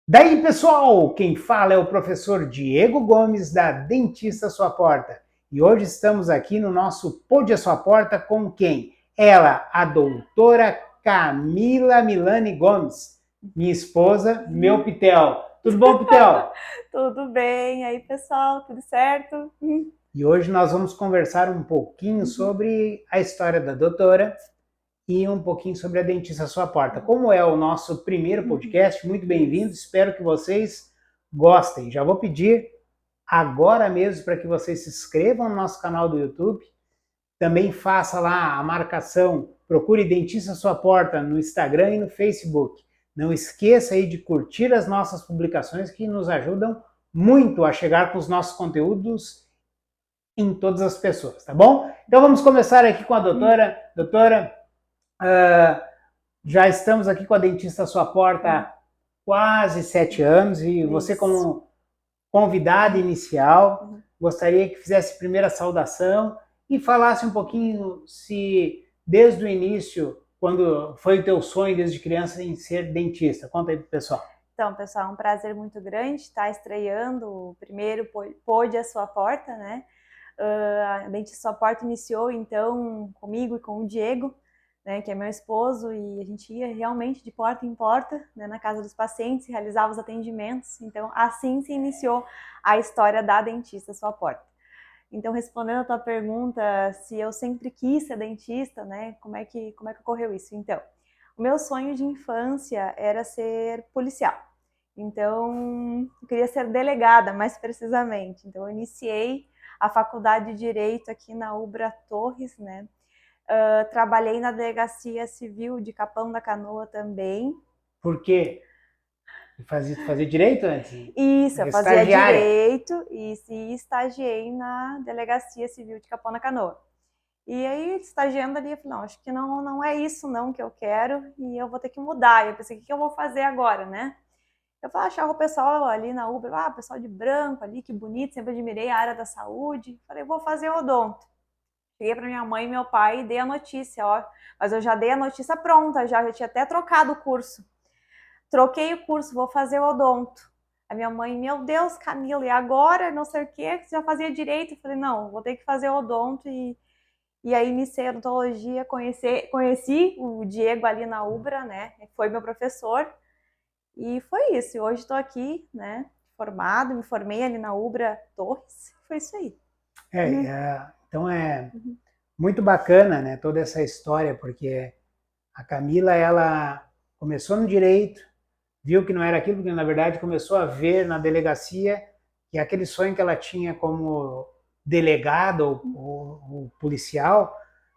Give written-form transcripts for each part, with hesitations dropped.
Daí, pessoal, quem fala é o professor Diego Gomes, da Dentista Sua Porta. E hoje estamos aqui no nosso Pode a Sua Porta com quem? Ela, a doutora Camila Milani Gomes, minha esposa, meu Pitel. Tudo bom, Pitel? Tudo bem, aí pessoal, tudo certo? E hoje nós vamos conversar um pouquinho sobre a história da doutora e um pouquinho sobre a Dentista Sua Porta. Como é o nosso primeiro podcast, muito bem-vindo, espero que vocês gostem. Já vou pedir agora mesmo para que vocês se inscrevam no nosso canal do YouTube, também faça lá a marcação, procure Dentista Sua Porta no Instagram e no Facebook. Não esqueça aí de curtir as nossas publicações que nos ajudam muito a chegar com os nossos conteúdos em todas as pessoas, tá bom? Então vamos começar aqui com a doutora. Doutora, já estamos aqui com a Dentista Sua Porta há quase 7 anos e você como convidada inicial, gostaria que fizesse a primeira saudação e falasse um pouquinho se desde o início, quando foi o teu sonho desde criança em ser dentista. Conta aí pro pessoal. Então, pessoal, é um prazer muito grande estar estreando o primeiro Pode a Sua Porta, né? A Dentista Sua Porta iniciou, então, comigo e com o Diego, né, que é meu esposo, e a gente ia realmente de porta em porta, né, na casa dos pacientes, realizava os atendimentos. Então, assim se iniciou a história da Dentista Sua Porta. Então, respondendo a tua pergunta, se eu sempre quis ser dentista, né, como é que ocorreu isso? Então, o meu sonho de infância era ser policial. Então, eu queria ser delegada, mais precisamente. Então, eu iniciei a faculdade de Direito aqui na Ubra Torres, né? Trabalhei na Delegacia Civil de Capão da Canoa também. Por quê? Fazia direito antes? Isso, eu fazia Estagiária. direito e estagiei na Delegacia Civil de Capão da Canoa. E aí, estagiando ali, eu falei, não, acho que não é isso não que eu quero e eu vou ter que mudar. E eu pensei, o que eu vou fazer agora, né? Eu achava o pessoal ali na Uber, pessoal de branco ali, que bonito, sempre admirei a área da saúde. Falei, vou fazer odonto. Cheguei para minha mãe e meu pai e dei a notícia, ó. Mas eu já dei a notícia pronta, já tinha até trocado o curso. Troquei o curso, vou fazer odonto. A minha mãe, meu Deus, Camila, e agora? Não sei o quê, você já fazia direito. Eu falei, não, vou ter que fazer odonto e aí iniciei a odontologia, conheci o Diego ali na Ubra, né? Foi meu professor. E foi isso. Hoje estou aqui, né? Formado, me formei ali na Ubra Torres. Foi isso aí. Então é muito bacana, né, toda essa história, porque a Camila, ela começou no direito, viu que não era aquilo, porque na verdade começou a ver na delegacia que aquele sonho que ela tinha como delegada ou policial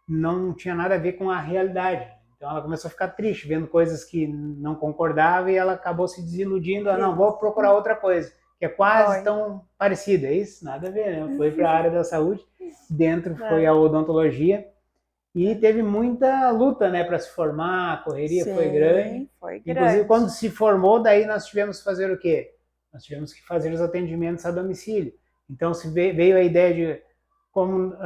não tinha nada a ver com a realidade. Então ela começou a ficar triste, vendo coisas que não concordava e ela acabou se desiludindo. Não, vou procurar outra coisa, que é quase tão parecida. É isso? Nada a ver, né? Foi para a área da saúde, dentro foi a odontologia. E teve muita luta, né, para se formar, a correria foi grande. Foi grande. Inclusive, quando se formou, daí nós tivemos que fazer o quê? Nós tivemos que fazer os atendimentos a domicílio. Então, se veio a ideia de como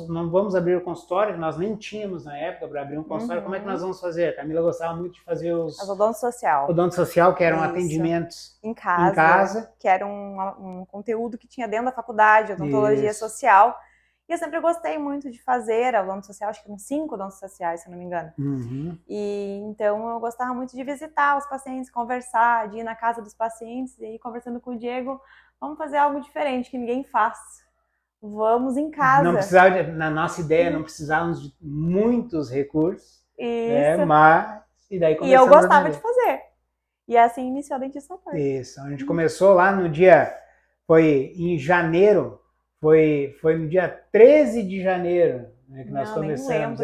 não vamos abrir o consultório, nós nem tínhamos na época para abrir um consultório, como é que nós vamos fazer? A Camila gostava muito de fazer os odonto social. Odonto social, que eram atendimentos em casa, que era um conteúdo que tinha dentro da faculdade, odontologia social. E eu sempre gostei muito de fazer a odonto social, acho que eram 5 odontos sociais, se eu não me engano. E então eu gostava muito de visitar os pacientes, conversar, de ir na casa dos pacientes e aí conversando com o Diego, vamos fazer algo diferente que ninguém faz. Vamos em casa. Não precisava, na nossa ideia, não precisávamos de muitos recursos. Isso. Mas, e daí eu gostava de fazer. E assim iniciou a Dentista Sua Porta. Isso, a gente começou lá no dia, foi em janeiro, foi no dia 13 de janeiro, né, que nós começamos.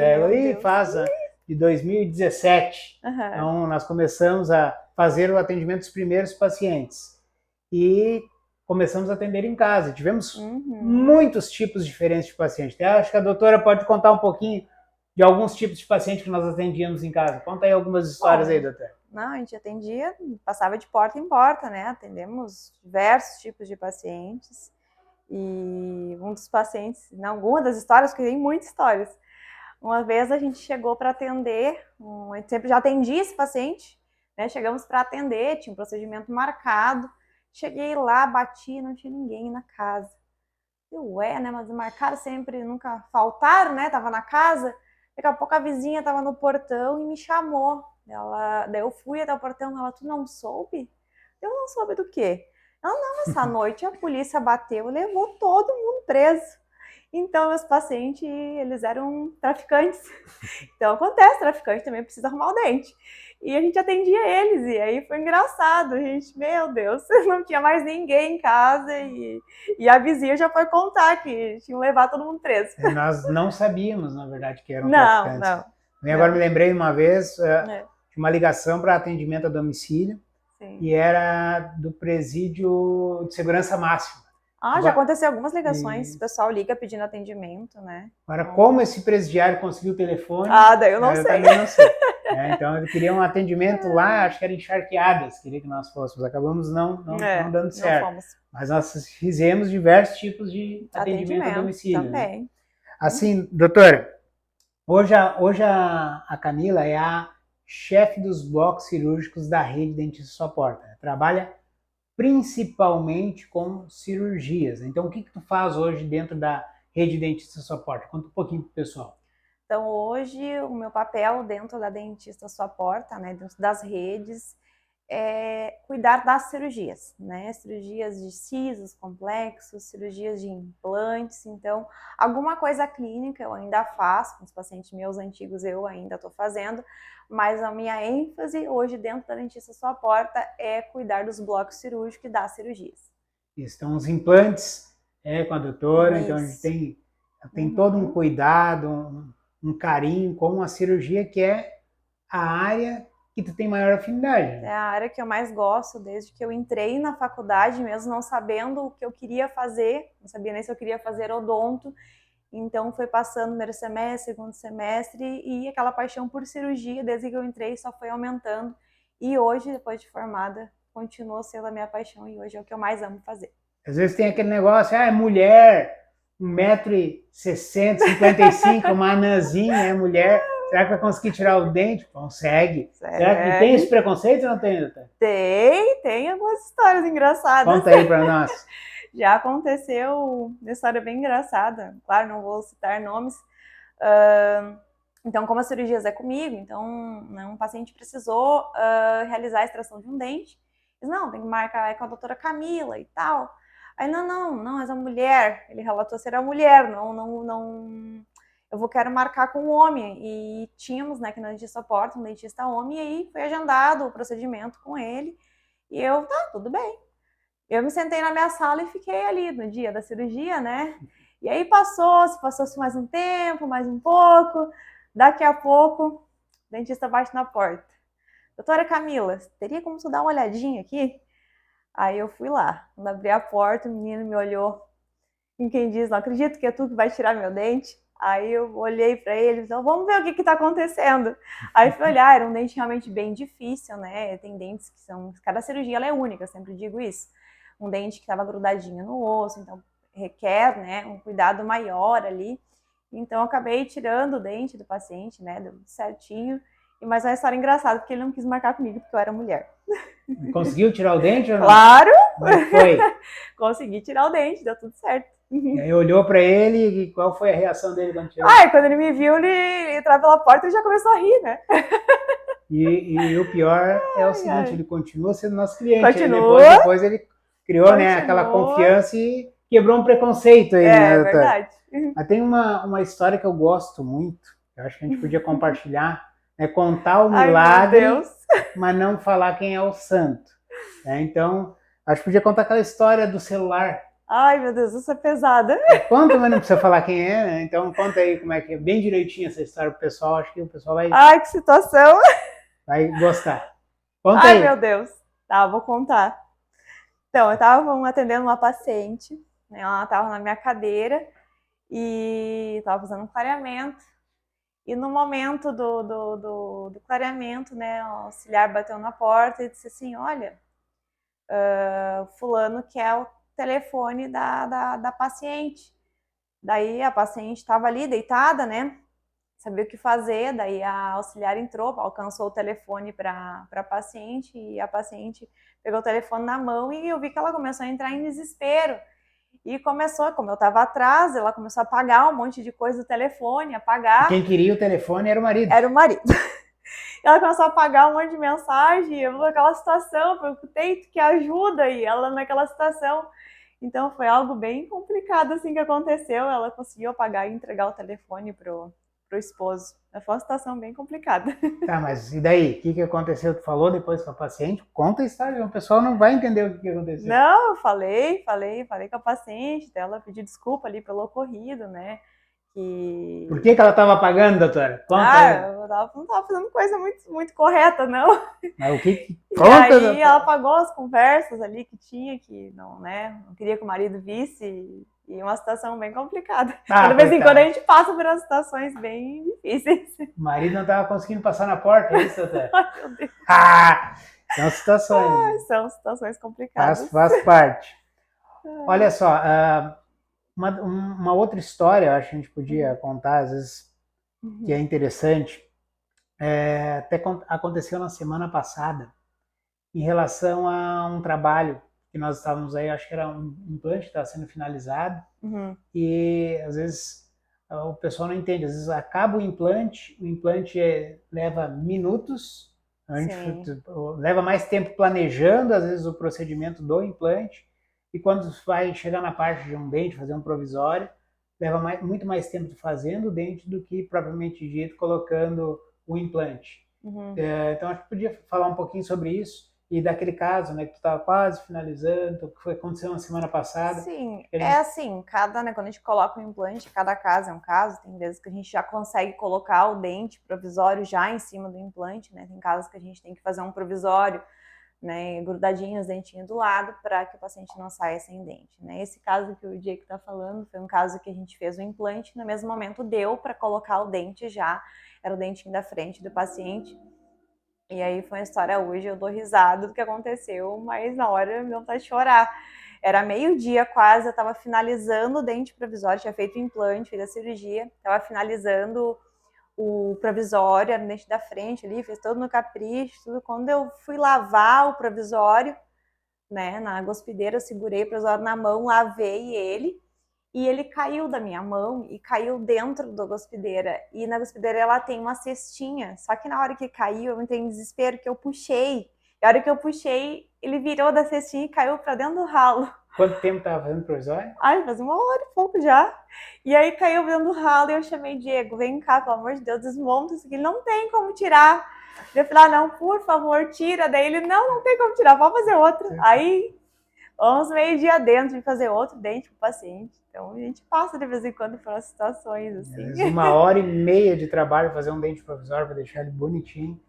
De 2017. Então, nós começamos a fazer o atendimento dos primeiros pacientes. E começamos a atender em casa. Tivemos muitos tipos diferentes de pacientes. Eu acho que a doutora pode contar um pouquinho de alguns tipos de pacientes que nós atendíamos em casa. Conta aí algumas histórias aí, doutora. Não, a gente atendia, passava de porta em porta, né? Atendemos diversos tipos de pacientes. E um dos pacientes, em alguma das histórias, porque tem muitas histórias. Uma vez a gente chegou para atender, a gente sempre já atendia esse paciente, né? Chegamos para atender, tinha um procedimento marcado. Cheguei lá, bati, não tinha ninguém na casa. Ué, né? Mas marcaram sempre, nunca faltaram, né? Tava na casa. Daqui a pouco a vizinha tava no portão e me chamou. Daí eu fui até o portão, ela, tu não soube? Eu não soube do quê? Ela, não, essa noite a polícia bateu e levou todo mundo preso. Então, meus pacientes, eles eram traficantes. Então, acontece, traficante também precisa arrumar o dente. E a gente atendia eles, e aí foi engraçado. A gente, meu Deus, não tinha mais ninguém em casa, e a vizinha já foi contar que tinham levado todo mundo preso. Nós não sabíamos, na verdade, que eram Não, traficantes. não. Agora me lembrei uma vez, É. uma ligação para atendimento a domicílio, Sim. e era do presídio de segurança máxima. Já aconteceu algumas ligações, o pessoal liga pedindo atendimento, né? Agora, como esse presidiário conseguiu o telefone, daí eu não sei. também não sei. Então, ele queria um atendimento lá, acho que era em Charqueadas, queria que nós fôssemos. Acabamos não dando certo. Fomos. Mas nós fizemos diversos tipos de atendimento a domicílio. Também. Né? Assim, doutora, hoje a Camila é a chefe dos blocos cirúrgicos da rede Dentista Sua Porta. Trabalha principalmente com cirurgias. Então, o que tu faz hoje dentro da rede Dentista Sua Porta? Conta um pouquinho pro pessoal. Então, hoje, o meu papel dentro da Dentista Sua Porta, né, dentro das redes, é cuidar das cirurgias, né? Cirurgias de sisos complexos, cirurgias de implantes. Então, alguma coisa clínica eu ainda faço, com os pacientes meus antigos eu ainda estou fazendo, mas a minha ênfase hoje dentro da Dentista Sua Porta é cuidar dos blocos cirúrgicos e das cirurgias. Isso, então os implantes com a doutora, então a gente tem todo um cuidado, um carinho com a cirurgia, que é a área que tu tem maior afinidade. É a área que eu mais gosto desde que eu entrei na faculdade, mesmo não sabendo o que eu queria fazer, não sabia nem se eu queria fazer odonto. Então foi passando primeiro semestre, segundo semestre, e aquela paixão por cirurgia, desde que eu entrei, só foi aumentando. E hoje, depois de formada, continua sendo a minha paixão, e hoje é o que eu mais amo fazer. Às vezes tem aquele negócio, é mulher, 1,60 m, 55, uma anãzinha, é mulher, será que vai conseguir tirar o dente? Consegue. Será que tem esse preconceito ou não tem, doutor? Tem algumas histórias engraçadas. Conta aí pra nós. Já aconteceu uma história bem engraçada, claro, não vou citar nomes. Então, como as cirurgias é comigo, então né, um paciente precisou realizar a extração de um dente. Diz, não, tem que marcar com a doutora Camila e tal. Aí, não, mas a mulher, ele relatou ser a mulher, não, quero marcar com um homem. E tínhamos, né, que na dentista porta, um dentista homem, e aí foi agendado o procedimento com ele. E eu, tá, tudo bem. Eu me sentei na minha sala e fiquei ali no dia da cirurgia, né? E aí passou-se mais um tempo, mais um pouco. Daqui a pouco, o dentista bate na porta. Doutora Camila, teria como tu dar uma olhadinha aqui? Aí eu fui lá. Quando abri a porta, o menino me olhou. E quem diz, não acredito que é tu que vai tirar meu dente. Aí eu olhei para ele, então vamos ver o que está acontecendo. Aí fui olhar, era um dente realmente bem difícil, né? Tem dentes que são, cada cirurgia ela é única, eu sempre digo isso. Um dente que estava grudadinho no osso, então requer, né, um cuidado maior ali. Então eu acabei tirando o dente do paciente, né, deu tudo certinho. Mas é uma história engraçada, porque ele não quis marcar comigo, porque eu era mulher. Conseguiu tirar o dente ou não? Claro! Como é que foi? Consegui tirar o dente, deu tudo certo. E aí olhou pra ele e qual foi a reação dele quando tirou? Quando ele me viu, ele entrou pela porta e já começou a rir, né? E o pior é o seguinte, ele continua sendo nosso cliente. Continua. Depois ele criou, né, aquela confiança e quebrou um preconceito aí, né, doutor? É verdade. Mas tem uma história que eu gosto muito, eu acho que a gente podia compartilhar, é contar o milagre, mas não falar quem é o santo. Então, acho que podia contar aquela história do celular. Ai, meu Deus, isso é pesada. Conta, mas não precisa falar quem é, né? Então conta aí como é que é, bem direitinho essa história pro pessoal, acho que o pessoal vai... Ai, que situação! Vai gostar. Conta aí. Ai, meu Deus. Tá, vou contar. Então, eu tava atendendo uma paciente, né? Ela tava na minha cadeira e tava fazendo um clareamento. E no momento do clareamento, né, o auxiliar bateu na porta e disse assim, olha, fulano quer o telefone da paciente. Daí a paciente estava ali deitada, né, sabia o que fazer, daí a auxiliar entrou, alcançou o telefone para a paciente, e a paciente pegou o telefone na mão e eu vi que ela começou a entrar em desespero. E começou, como eu estava atrás, ela começou a apagar um monte de coisa do telefone, E apagar. quem queria o telefone era o marido. Era o marido. Ela começou a apagar um monte de mensagem, eu naquela situação, eu tenho que ajuda, e ela naquela situação. Então foi algo bem complicado assim que aconteceu. Ela conseguiu apagar e entregar o telefone pro esposo. Foi uma situação bem complicada. Tá, mas e daí? O que aconteceu? Tu falou depois com a paciente? Conta a história, o pessoal não vai entender o que aconteceu. Não, eu falei com a paciente, ela pediu desculpa ali pelo ocorrido, né? Que... Por que ela estava apagando, doutora? Conta aí. eu não estava fazendo coisa muito correta, não. Mas o que E conta, aí doutora? ela apagou as conversas ali que tinha, que não, né? Não queria que o marido visse, e uma situação bem complicada. Ah, De vez em coitado. quando a gente passa por umas situações bem difíceis. O marido não estava conseguindo passar na porta, é isso, doutora? Ai, meu Deus. São situações. São situações complicadas. Faz parte. Olha só, uma outra história, eu acho que a gente podia contar, às vezes, que é interessante, até aconteceu na semana passada, em relação a um trabalho que nós estávamos aí, acho que era um implante que estava sendo finalizado, e às vezes o pessoal não entende, às vezes acaba o implante leva minutos, leva mais tempo planejando, às vezes, o procedimento do implante, e quando vai chegar na parte de um dente, fazer um provisório, leva muito mais tempo fazendo o dente do que, propriamente dito, colocando o implante. Então, acho que podia falar um pouquinho sobre isso, e daquele caso, né, que tu estava quase finalizando, que aconteceu na semana passada. Sim, é assim, né, quando a gente coloca um implante, cada caso é um caso, tem vezes que a gente já consegue colocar o dente provisório já em cima do implante, né, tem casos que a gente tem que fazer um provisório, né, grudadinho os dentinhos do lado para que o paciente não saia sem dente, né. Esse caso que o Diego está falando foi um caso que a gente fez o implante, no mesmo momento deu para colocar o dente já, era o dentinho da frente do paciente. E aí foi uma história hoje, eu dou risada do que aconteceu, mas na hora me deu vontade de chorar. Era meio-dia quase, eu estava finalizando o dente provisório, tinha feito o implante, fiz a cirurgia, estava finalizando o provisório, era o dente da frente ali, fez todo no capricho, tudo. Quando eu fui lavar o provisório, né, na gospideira, eu segurei o provisório na mão, lavei ele, e ele caiu da minha mão e caiu dentro da gospideira. E na gospideira ela tem uma cestinha. Só que na hora que caiu, eu entrei em desespero, que eu puxei. E a hora que eu puxei, ele virou da cestinha e caiu pra dentro do ralo. Quanto tempo estava fazendo provisório? Ai, faz 1 hora e pouco já. E aí caiu dentro do ralo e eu chamei Diego, vem cá, pelo amor de Deus, desmonta isso aqui. Ele não tem como tirar. Eu falei, não, por favor, tira. Daí ele, não tem como tirar, pode fazer outro. Sim. Aí, vamos meio-dia dentro de fazer outro dente pro paciente. Então, a gente passa de vez em quando por essas situações, assim. Às vezes 1h30 de trabalho fazer um dente provisório para deixar ele bonitinho.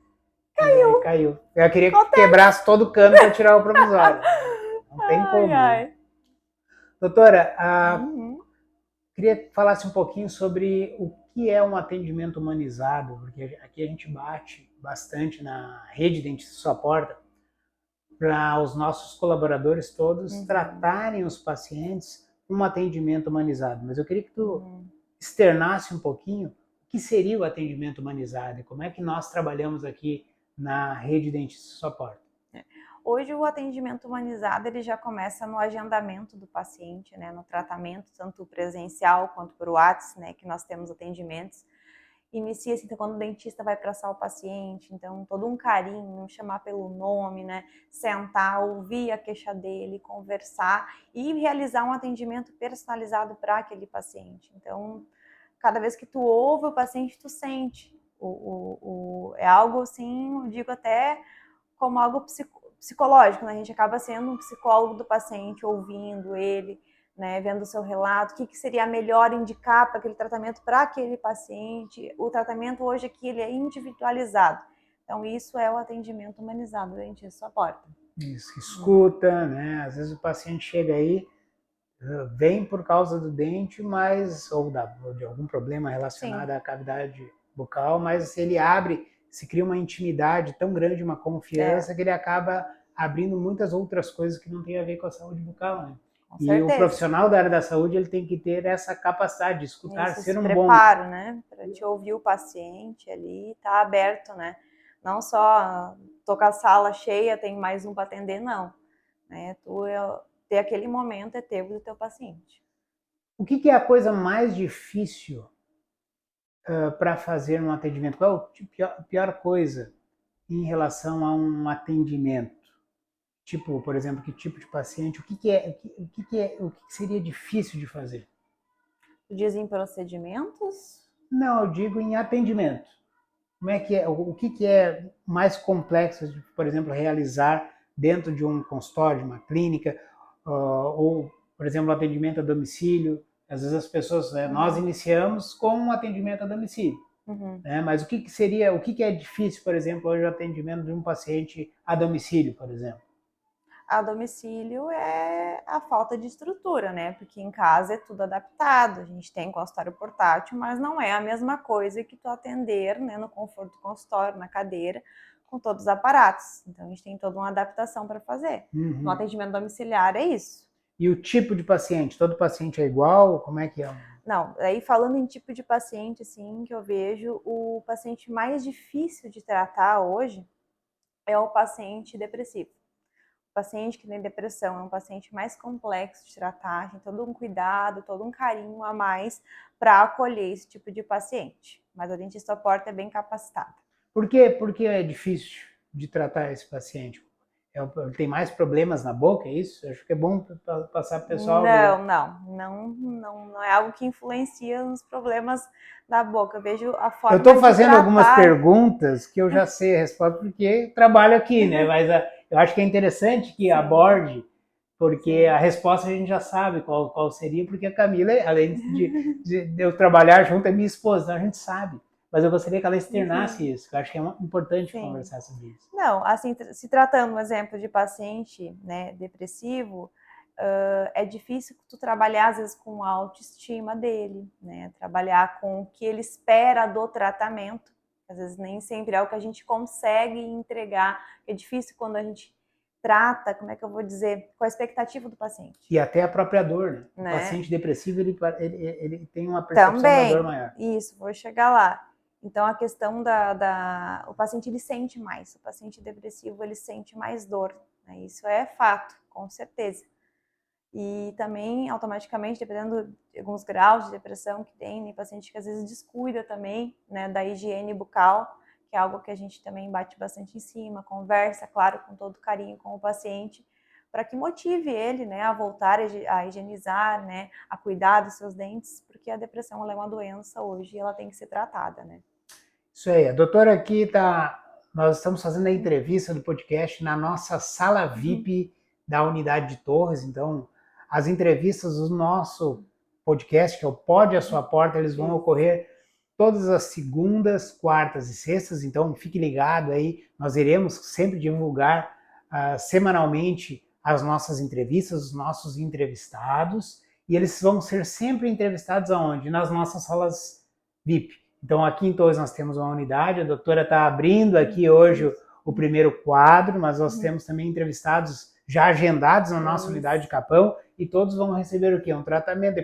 Caiu. Eu queria que quebrasse todo o cano para tirar o provisório. Não tem como. Ai. Doutora, queria que falasse um pouquinho sobre o que é um atendimento humanizado, porque aqui a gente bate bastante na rede Dentistas Sua Porta para os nossos colaboradores todos tratarem os pacientes um atendimento humanizado. Mas eu queria que tu externasse um pouquinho o que seria o atendimento humanizado e como é que nós trabalhamos aqui na rede Dentistas Sua Porta. Hoje o atendimento humanizado ele já começa no agendamento do paciente, né, no tratamento, tanto presencial quanto por WhatsApp, né, que nós temos atendimentos. Inicia-se então quando o dentista vai traçar o paciente, então todo um carinho, chamar pelo nome, né, sentar, ouvir a queixa dele, conversar e realizar um atendimento personalizado para aquele paciente. Então, cada vez que tu ouve o paciente, tu sente. É algo assim, eu digo até como algo psicológico, né? A gente acaba sendo um psicólogo do paciente, ouvindo ele, né, vendo o seu relato, o que seria melhor indicar para aquele tratamento para aquele paciente. O tratamento hoje aqui ele é individualizado. Então isso é o atendimento humanizado do Dentista Sua Porta. Isso, escuta, né? Às vezes o paciente chega aí, vem por causa do dente, mas ou de algum problema relacionado à cavidade bucal, mas ele abre, se cria uma intimidade tão grande, uma confiança que ele acaba abrindo muitas outras coisas que não tem a ver com a saúde bucal, né? Com E o certeza. profissional da área da saúde, ele tem que ter essa capacidade de escutar, Isso, ser esse um bom... preparo, né? Para te ouvir o paciente ali, tá aberto, né? Não só tô com a sala cheia, tem mais um para atender, não. Né? Ter aquele momento é ter o teu paciente. O que é a coisa mais difícil para fazer um atendimento? Qual é a pior coisa em relação a um atendimento? Tipo, por exemplo, que tipo de paciente? O que seria difícil de fazer? Tu diz em procedimentos? Não, eu digo em atendimento. Como é que é? O que é mais complexo de, por exemplo, realizar dentro de um consultório, de uma clínica, ou, por exemplo, atendimento a domicílio? Às vezes as pessoas, né, nós iniciamos com um atendimento a domicílio, né? Mas o que seria, o que é difícil, por exemplo, hoje o atendimento de um paciente a domicílio, por exemplo? A domicílio é a falta de estrutura, né? Porque em casa é tudo adaptado, a gente tem consultório portátil, mas não é a mesma coisa que tu atender, né, no conforto do consultório, na cadeira, com todos os aparatos. Então a gente tem toda uma adaptação para fazer. No atendimento domiciliar é isso. E o tipo de paciente? Todo paciente é igual? Como é que é? Não, aí falando em tipo de paciente, assim, que eu vejo o paciente mais difícil de tratar hoje é o paciente depressivo. O paciente que tem depressão é um paciente mais complexo de tratar, tem todo um cuidado, todo um carinho a mais para acolher esse tipo de paciente. Mas a dentista porta é bem capacitada. Por que é difícil de tratar esse paciente? Ele tem mais problemas na boca, é isso? Acho que é bom passar para o pessoal ver. Não é algo que influencia nos problemas da boca. Eu vejo a Eu forma estou de fazendo algumas tratar. perguntas que eu já sei a resposta porque trabalho aqui, né? Mas eu acho que é interessante que aborde, porque a resposta a gente já sabe qual seria, porque a Camila, além de eu trabalhar junto, é minha esposa, então a gente sabe. Mas eu gostaria que ela externasse isso, que eu acho que é importante conversar sobre isso. Não, assim, se tratando, um exemplo de paciente, né, depressivo, é difícil tu trabalhar, às vezes, com a autoestima dele, né? Trabalhar com o que ele espera do tratamento. Às vezes, nem sempre é o que a gente consegue entregar. É difícil quando a gente trata, como é que eu vou dizer, com a expectativa do paciente. E até a própria dor, né? O paciente depressivo, ele tem uma percepção da dor maior. Isso, vou chegar lá. Então, a questão o paciente, ele sente mais. O paciente depressivo, ele sente mais dor. Né? Isso é fato, com certeza. E também, automaticamente, dependendo de alguns graus de depressão que tem paciente que às vezes descuida também, né, da higiene bucal, que é algo que a gente também bate bastante em cima, conversa, claro, com todo carinho com o paciente, para que motive ele, né, a voltar a higienizar, né, a cuidar dos seus dentes, porque a depressão ela é uma doença hoje e ela tem que ser tratada, né. Isso aí, a doutora aqui está... Nós estamos fazendo a entrevista do podcast na nossa sala VIP da unidade de Torres, então as entrevistas do nosso podcast, que é o Pode à Sua Porta, eles vão ocorrer todas as segundas, quartas e sextas, então fique ligado aí, nós iremos sempre divulgar semanalmente as nossas entrevistas, os nossos entrevistados, e eles vão ser sempre entrevistados aonde? Nas nossas salas VIP. Então aqui em Torres nós temos uma unidade, a doutora está abrindo aqui hoje o primeiro quadro, mas nós temos também entrevistados já agendados na nossa unidade de Capão, e todos vão receber o quê? Um tratamento,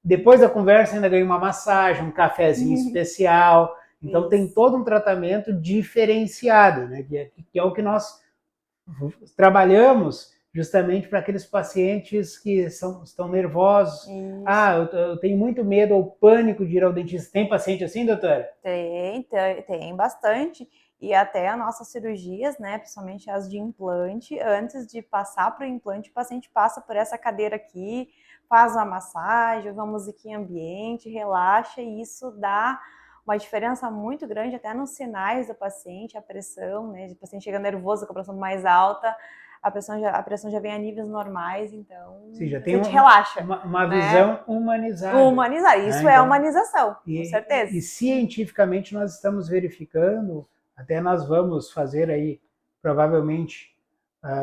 depois da conversa ainda ganha uma massagem, um cafezinho especial, então tem todo um tratamento diferenciado, né? Que é o que nós trabalhamos justamente para aqueles pacientes que estão nervosos. Isso. Eu tenho muito medo ou pânico de ir ao dentista. Tem paciente assim, doutora? Tem bastante. E até as nossas cirurgias, né, principalmente as de implante, antes de passar para o implante, o paciente passa por essa cadeira aqui, faz uma massagem, uma musiquinha ambiente, relaxa, e isso dá uma diferença muito grande até nos sinais do paciente, a pressão, né, o paciente chega nervoso com a pressão mais alta, a pressão já vem a níveis normais, então sim, já a tem gente relaxa. Uma visão humanizada. Humanizar, isso é humanização, com certeza. E cientificamente nós estamos verificando, até nós vamos fazer aí, provavelmente,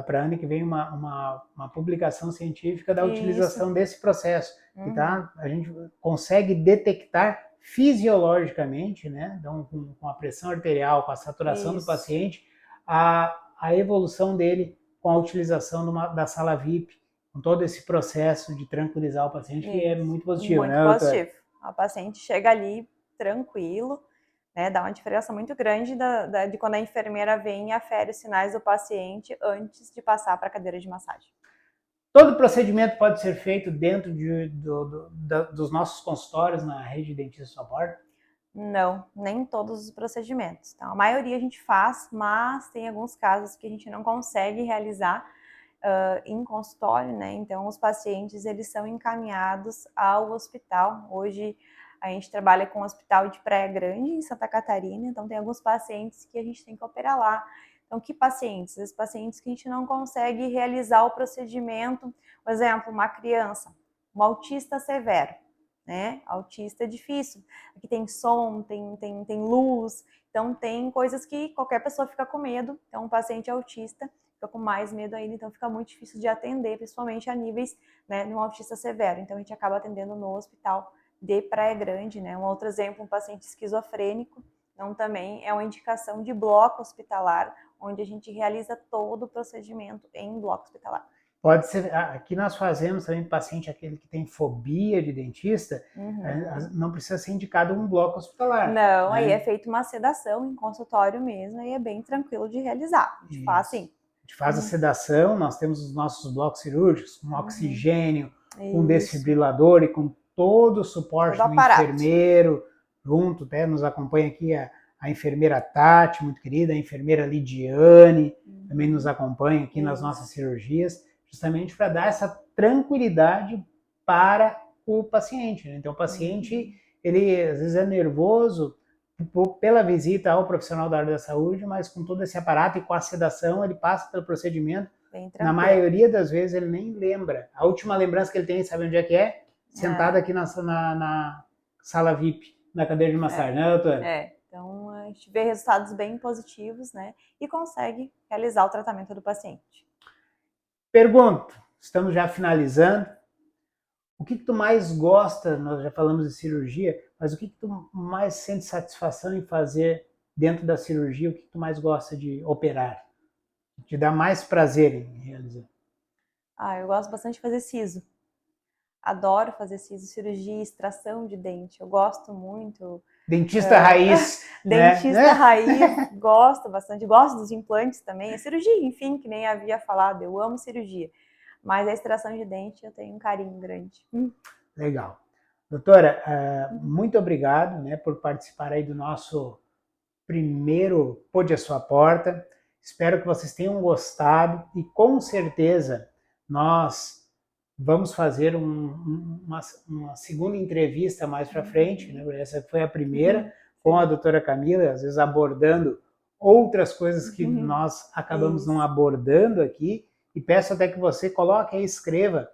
para ano que vem, uma publicação científica da utilização desse processo. Que, tá, a gente consegue detectar fisiologicamente, né, então, com a pressão arterial, com a saturação do paciente, a evolução dele com a utilização da sala VIP. com todo esse processo de tranquilizar o paciente, que é muito positivo, muito né, doutora? positivo. A paciente chega ali tranquilo, né? Dá uma diferença muito grande de quando a enfermeira vem e afere os sinais do paciente antes de passar para a cadeira de massagem. Todo procedimento pode ser feito dentro dos nossos consultórios na rede de Dentista Sua Porta? Não, nem todos os procedimentos. Então, a maioria a gente faz, mas tem alguns casos que a gente não consegue realizar em consultório, né? Então, os pacientes, eles são encaminhados ao hospital. Hoje, a gente trabalha com o Hospital de Praia Grande, em Santa Catarina, então tem alguns pacientes que a gente tem que operar lá. Então, que pacientes? Os pacientes que a gente não consegue realizar o procedimento, por exemplo, uma criança, um autista severo, né? Autista é difícil. Aqui tem som, tem luz, então tem coisas que qualquer pessoa fica com medo. Então, um paciente autista fica com mais medo ainda, então fica muito difícil de atender, principalmente a níveis, né, de um autista severo. Então, a gente acaba atendendo no Hospital de Praia Grande, né? Um outro exemplo, um paciente esquizofrênico, então também é uma indicação de bloco hospitalar, onde a gente realiza todo o procedimento em bloco hospitalar. Pode ser, aqui nós fazemos também paciente, aquele que tem fobia de dentista, não precisa ser indicado um bloco hospitalar. Não, né? aí é feita uma sedação em consultório mesmo, e é bem tranquilo de realizar. A gente faz assim. A gente faz a sedação, nós temos os nossos blocos cirúrgicos, com oxigênio, com desfibrilador e com todo o suporte do enfermeiro, junto, até nos acompanha aqui a enfermeira Tati, muito querida, a enfermeira Lidiane, também nos acompanha aqui nas nossas cirurgias, justamente para dar essa tranquilidade para o paciente. Né? Então, o paciente, ele às vezes é nervoso pela visita ao profissional da área da saúde, mas com todo esse aparato e com a sedação, ele passa pelo procedimento. Na maioria das vezes, ele nem lembra. A última lembrança que ele tem, sabe onde é que é? Sentado aqui na sala VIP, na cadeira de massagem, né, doutora? Então a gente vê resultados bem positivos, né? E consegue realizar o tratamento do paciente. Pergunto, estamos já finalizando. O que tu mais gosta, nós já falamos de cirurgia, mas o que tu mais sente satisfação em fazer dentro da cirurgia? O que tu mais gosta de operar? Te dá mais prazer em realizar? Eu gosto bastante de fazer siso. Adoro fazer siso, cirurgia, extração de dente. Eu gosto muito. Dentista raiz. Dentista raiz, gosto bastante. Gosto dos implantes também. A cirurgia, enfim, que nem havia falado, eu amo cirurgia. Mas a extração de dente eu tenho um carinho grande. Legal. Doutora, muito obrigado, né, por participar aí do nosso primeiro Pode a Sua Porta. Espero que vocês tenham gostado e com certeza nós vamos fazer uma segunda entrevista mais para frente, né? Essa foi a primeira, com a doutora Camila, às vezes abordando outras coisas que nós acabamos não abordando aqui, e peço até que você coloque e escreva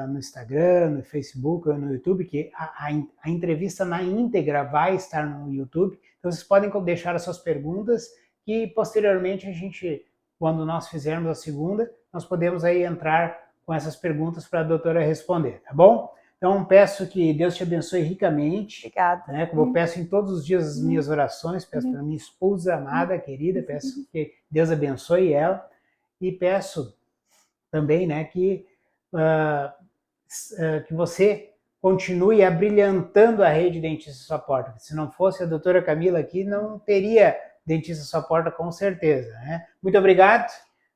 no Instagram, no Facebook, no YouTube, que a entrevista na íntegra vai estar no YouTube, então vocês podem deixar as suas perguntas, que posteriormente a gente, quando nós fizermos a segunda, nós podemos aí entrar com essas perguntas para a doutora responder, tá bom? Então, peço que Deus te abençoe ricamente. Obrigada. Né? Como eu peço em todos os dias as minhas orações, peço para minha esposa amada, querida, peço que Deus abençoe ela. E peço também, né, que você continue abrilhantando a rede Dentista Sua Porta. Se não fosse a doutora Camila aqui, não teria Dentista Sua Porta, com certeza. Né? Muito obrigado.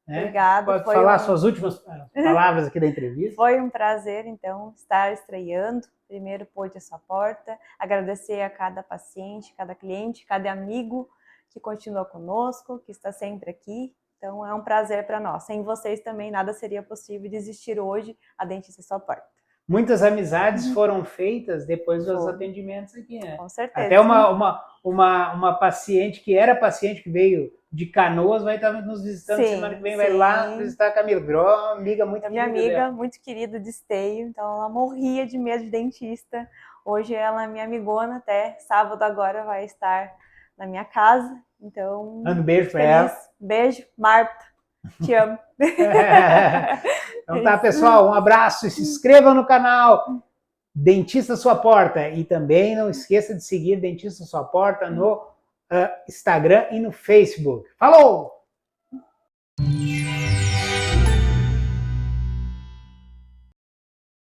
Obrigada. Pode falar suas últimas palavras aqui da entrevista. Foi um prazer, então, estar estreando. Primeiro Pode a Sua Porta. Agradecer a cada paciente, cada cliente, cada amigo que continua conosco, que está sempre aqui. Então, é um prazer para nós. Sem vocês também nada seria possível de existir hoje a Dentista Sua Porta. Muitas amizades foram feitas depois dos atendimentos aqui, né? Com certeza. Até uma paciente que era paciente, que veio de Canoas, vai estar nos visitando semana que vem, vai lá visitar a Camila. Virou uma amiga muito querida. Minha amiga muito querida de Esteio, então ela morria de medo de dentista. Hoje ela é minha amigona, até sábado agora vai estar na minha casa. Então, manda um beijo para ela. Beijo, Marta. Te amo. Então tá, pessoal, um abraço e se inscreva no canal Dentista Sua Porta. E também não esqueça de seguir Dentista Sua Porta no Instagram e no Facebook. Falou!